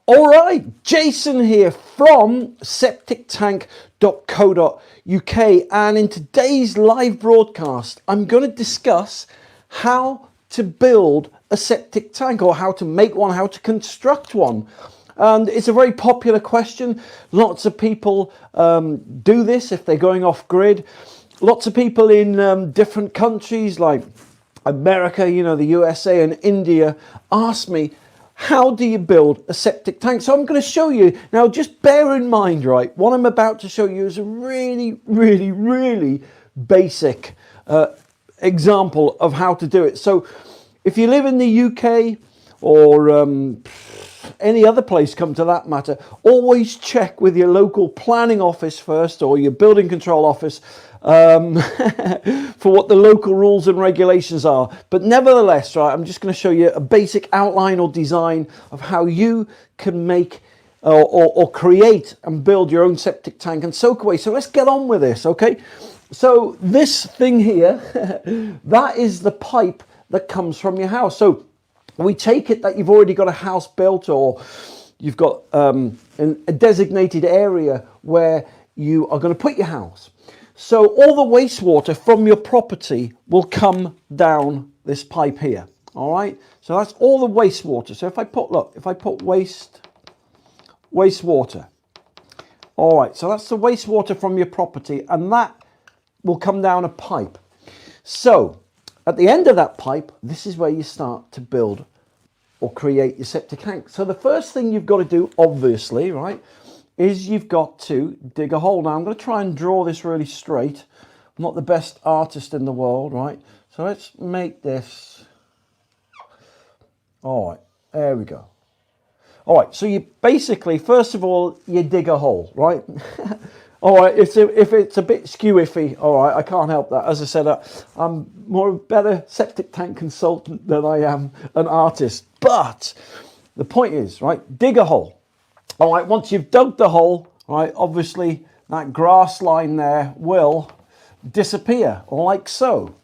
All right, Jason here from septictank.co.uk, and in today's live broadcast I'm going to discuss how to build a septic tank, or how to make one, how to construct one. And it's a very popular question. Lots of people do this if they're going off grid. Lots of people in different countries like America, you know, the USA and India, ask me, how do you build a septic tank? So I'm going to show you. Now, just bear in mind, right, what I'm about to show you is a really basic example of how to do it. So if you live in the UK or any other place come to that matter, always check with your local planning office first, or your building control office, for what the local rules and regulations are. But nevertheless, right, I'm just going to show you a basic outline or design of how you can make or create and build your own septic tank and soakaway. So let's get on with this, okay? So this thing here, that is the pipe that comes from your house. So we take it that you've already got a house built, or you've got a designated area where you are going to put your house. So all the wastewater from your property will come down this pipe here. All right. So that's all the wastewater. So if I put, look, if I put wastewater. All right. So that's the wastewater from your property, and that will come down a pipe. So at the end of that pipe, this is where you start to build or create your septic tank. So the first thing you've got to do, obviously, right, is you've got to dig a hole. Now I'm going to try and draw this really straight. I'm not the best artist in the world, right? So let's make this. All right, there we go. All right, so you basically, first of all, you dig a hole, right? All right, if it's a bit skew iffy, all right, I can't help that. As I said, I'm more a better septic tank consultant than I am an artist. But the point is, right, dig a hole. All right, once you've dug the hole, right, obviously that grass line there will disappear, like so.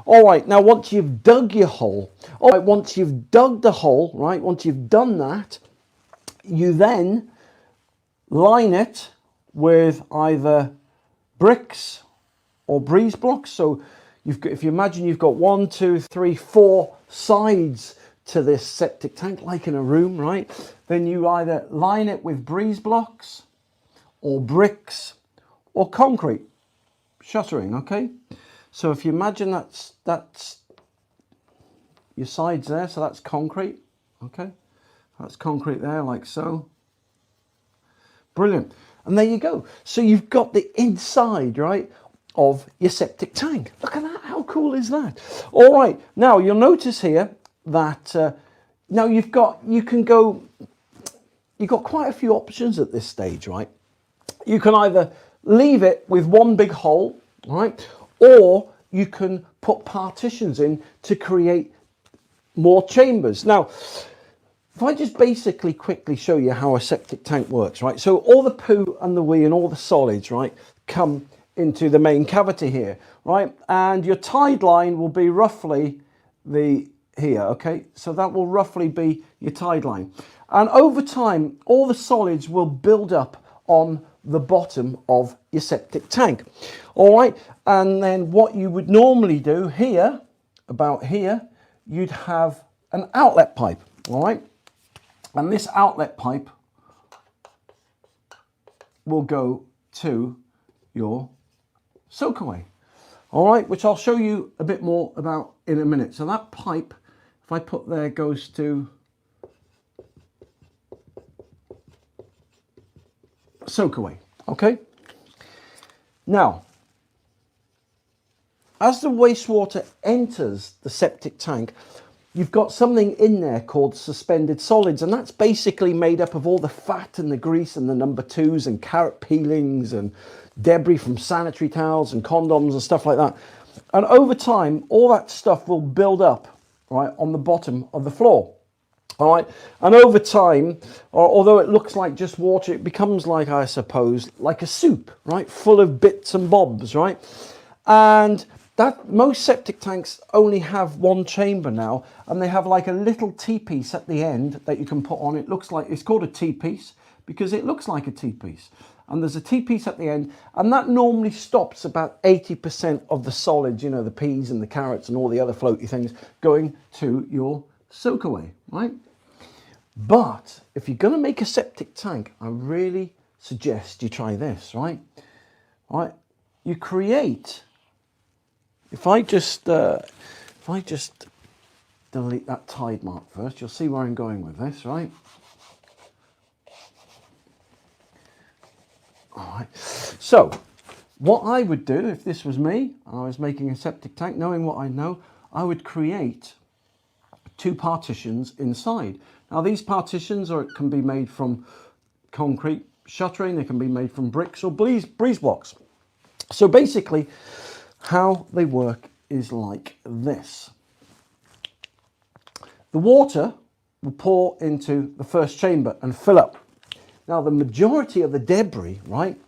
All right, now once you've dug your hole, all right, once you've dug the hole, right, once you've done that, you then line it with either bricks or breeze blocks. So you've got, if you imagine you've got 1, 2, 3, 4 sides to this septic tank, like in a room, right? Then you either line it with breeze blocks or bricks or concrete shuttering, okay? So if you imagine that's your sides there, so that's concrete, okay? That's concrete there, like so. Brilliant. And there you go. So you've got the inside, right, of your septic tank. Look at that. How cool is that? All right. Now you'll notice here that now you've got quite a few options at this stage, right? You can either leave it with one big hole, right, or you can put partitions in to create more chambers. Now, if I just basically quickly show you how a septic tank works, right? So all the poo and the wee and all the solids, right, come into the main cavity here, right? And your tide line will be roughly here, okay? So that will roughly be your tide line. And over time, all the solids will build up on the bottom of your septic tank. All right. And then what you would normally do here, about here, you'd have an outlet pipe. All right. And this outlet pipe will go to your soakaway. All right, which I'll show you a bit more about in a minute. So that pipe, if I put there, goes to soakaway. Okay. Now, as the wastewater enters the septic tank, you've got something in there called suspended solids, and that's basically made up of all the fat and the grease and the number 2s and carrot peelings and debris from sanitary towels and condoms and stuff like that. And over time, all that stuff will build up, right, on the bottom of the floor. All right, and over time, although it looks like just water, it becomes like, I suppose, like a soup, right, full of bits and bobs, right? And that most septic tanks only have one chamber now, and they have like a little T-piece at the end that you can put on. It looks like, it's called a T-piece because it looks like a T-piece. And there's a T-piece at the end, and that normally stops about 80% of the solids, you know, the peas and the carrots and all the other floaty things going to your Soakaway, right? But if you're going to make a septic tank, I really suggest you try this, right? Right, you create. If I just delete that tide mark first, you'll see where I'm going with this, right? All right. So, what I would do if this was me, and I was making a septic tank, knowing what I know, I would create 2 partitions inside. Now, these partitions can be made from concrete shuttering, they can be made from bricks or breeze blocks. So basically, how they work is like this. The water will pour into the first chamber and fill up. Now, the majority of the debris, right,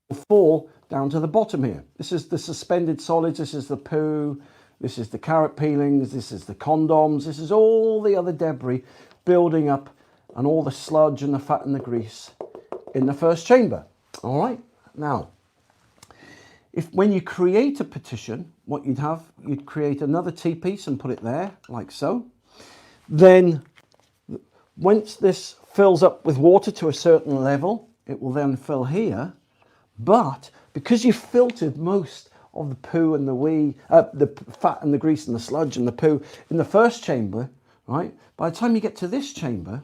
will fall down to the bottom here. This is the suspended solids, this is the poo, this is the carrot peelings, this is the condoms, this is all the other debris building up, and all the sludge and the fat and the grease in the first chamber. All right, now, when you create a partition, what you'd create another T-piece and put it there, like so. Then, once this fills up with water to a certain level, it will then fill here. But because you filtered most of the poo and the fat and the grease and the sludge and the poo in the first chamber, right? By the time you get to this chamber,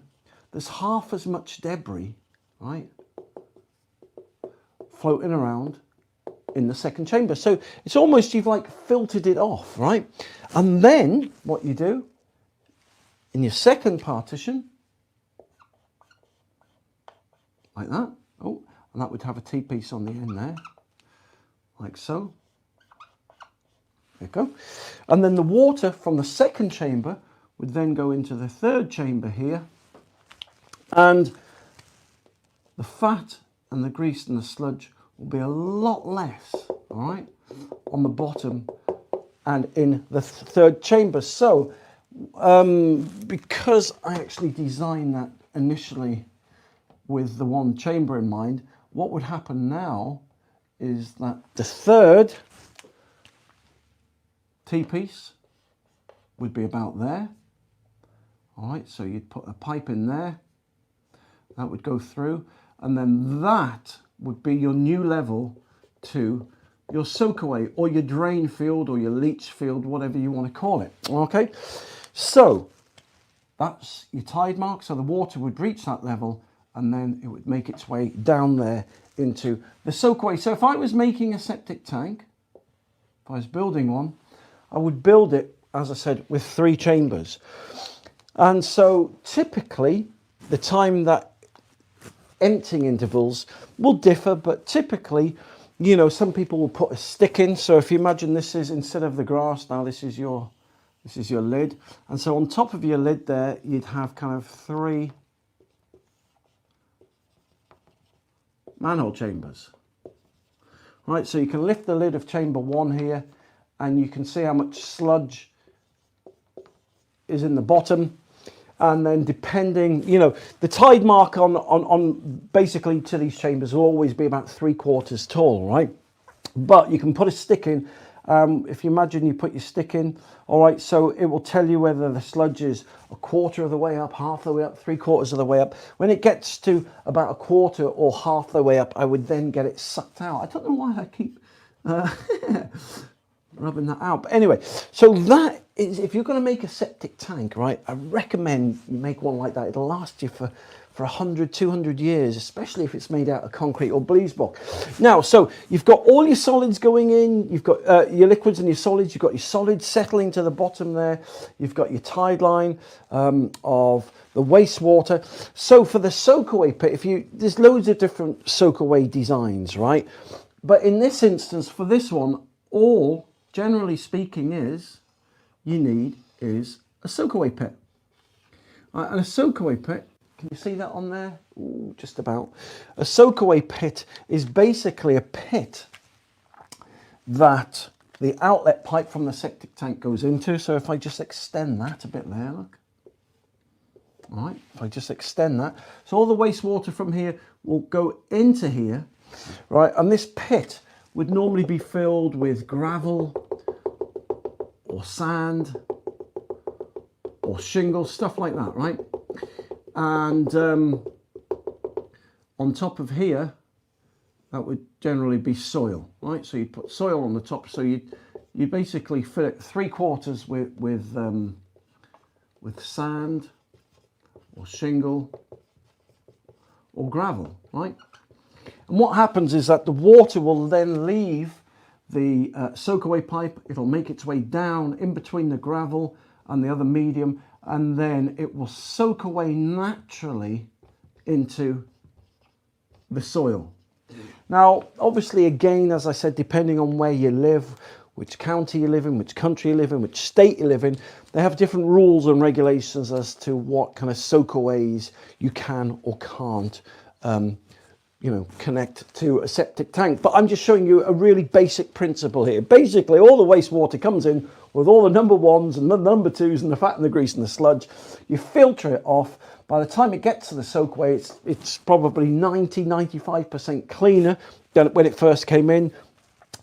there's half as much debris, right, floating around in the second chamber. So it's almost you've like filtered it off, right? And then what you do in your second partition, like that. Oh, and that would have a T-piece on the end there, like so. There you go. And then the water from the second chamber would then go into the third chamber here, and the fat and the grease and the sludge will be a lot less, all right, on the bottom and in the third chamber. So because I actually designed that initially with the one chamber in mind, what would happen now is that the third T-piece would be about there. All right, so you'd put a pipe in there, that would go through, and then that would be your new level to your Soakaway or your drain field or your leach field, whatever you want to call it. Okay, so that's your tide mark, so the water would reach that level and then it would make its way down there into the Soakaway. So if I was making a septic tank, if I was building one, I would build it, as I said, with 3 chambers. And so typically the time that emptying intervals will differ, but typically, you know, some people will put a stick in. So if you imagine this is, instead of the grass, now this is your lid. And so on top of your lid there, you'd have kind of 3 manhole chambers. Right, so you can lift the lid of chamber 1 here, and you can see how much sludge is in the bottom. And then depending, you know, the tide mark on basically to these chambers will always be about 3/4 tall, right? But you can put a stick in. If you imagine you put your stick in, all right, so it will tell you whether the sludge is 1/4 of the way up, half the way up, 3/4 of the way up. When it gets to about 1/4 or half the way up, I would then get it sucked out. I don't know why I keep rubbing that out. But anyway, so that is, if you're going to make a septic tank, right, I recommend you make one like that. It'll last you for 100, 200 years, especially if it's made out of concrete or breeze block. Now, so you've got all your solids going in, you've got your liquids and your solids, you've got your solids settling to the bottom there, you've got your tide line of the wastewater. So for the Soakaway pit, there's loads of different Soakaway designs, right? But in this instance, for this one, all, generally speaking, you need is a Soakaway pit. Right, and a Soakaway pit, can you see that on there? Ooh, just about. A Soakaway pit is basically a pit that the outlet pipe from the septic tank goes into. So if I just extend that a bit there, look. All right, if I just extend that. So all the wastewater from here will go into here, right? And this pit would normally be filled with gravel or sand or shingle, stuff like that, right? And on top of here, that would generally be soil, right? So you'd put soil on the top. So you basically fill it 3/4 with sand or shingle or gravel, right? And what happens is that the water will then leave the Soakaway pipe. It'll make its way down in between the gravel and the other medium, and then it will soak away naturally into the soil. Now, obviously, again, as I said, depending on where you live, which county you live in, which country you live in, which state you live in, they have different rules and regulations as to what kind of soakaways you can or can't connect to a septic tank. But I'm just showing you a really basic principle here. Basically, all the wastewater comes in with all the number ones and the number twos and the fat and the grease and the sludge. You filter it off. By the time it gets to the soakaway, it's probably 90-95% cleaner than when it first came in.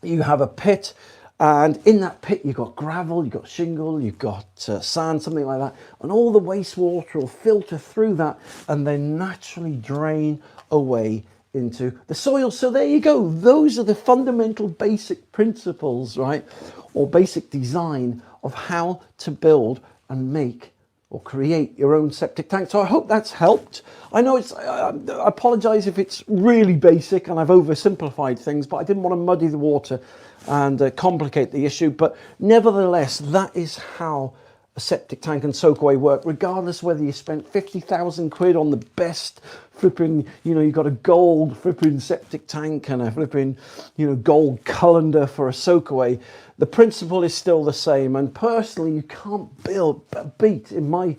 You have a pit, and in that pit you've got gravel, you've got shingle, you've got sand, something like that, and all the wastewater will filter through that and then naturally drain away into the soil. So there you go. Those are the fundamental basic principles, right, or basic design of how to build and make or create your own septic tank. So I hope that's helped. I know I apologize if it's really basic and I've oversimplified things, but I didn't want to muddy the water and complicate the issue. But nevertheless, that is how a septic tank and soakaway work, regardless whether you spent 50,000 quid on the best flipping, you've got a gold flipping septic tank and a flipping, gold colander for a soakaway. The principle is still the same. And personally, you can't beat, in my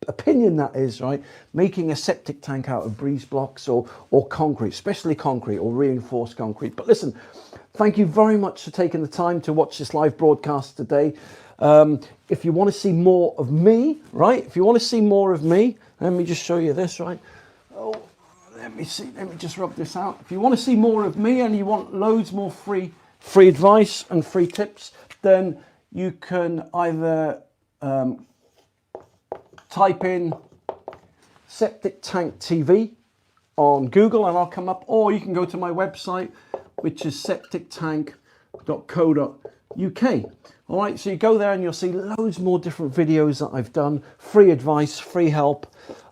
opinion, that is, right, making a septic tank out of breeze blocks or concrete, especially concrete or reinforced concrete. But listen, thank you very much for taking the time to watch this live broadcast today. If you want to see more of me, right? If you want to see more of me, let me just show you this, right? Oh, let me just rub this out. If you want to see more of me and you want loads more free advice and free tips, then you can either type in Septic Tank TV on Google and I'll come up, or you can go to my website, which is septictank.co.uk. All right, so you go there and you'll see loads more different videos that I've done, free advice, free help,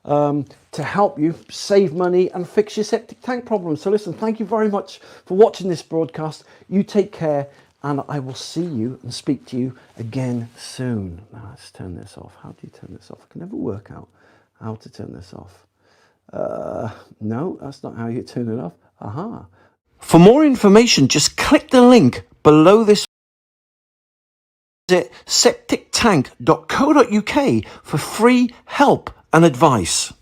to help you save money and fix your septic tank problems. So listen, thank you very much for watching this broadcast. You take care, and I will see you and speak to you again soon. Now let's turn this off. How do you turn this off? I can never work out how to turn this off. No, that's not how you turn it off. Aha. For more information, just click the link below this. Visit septictank.co.uk for free help and advice.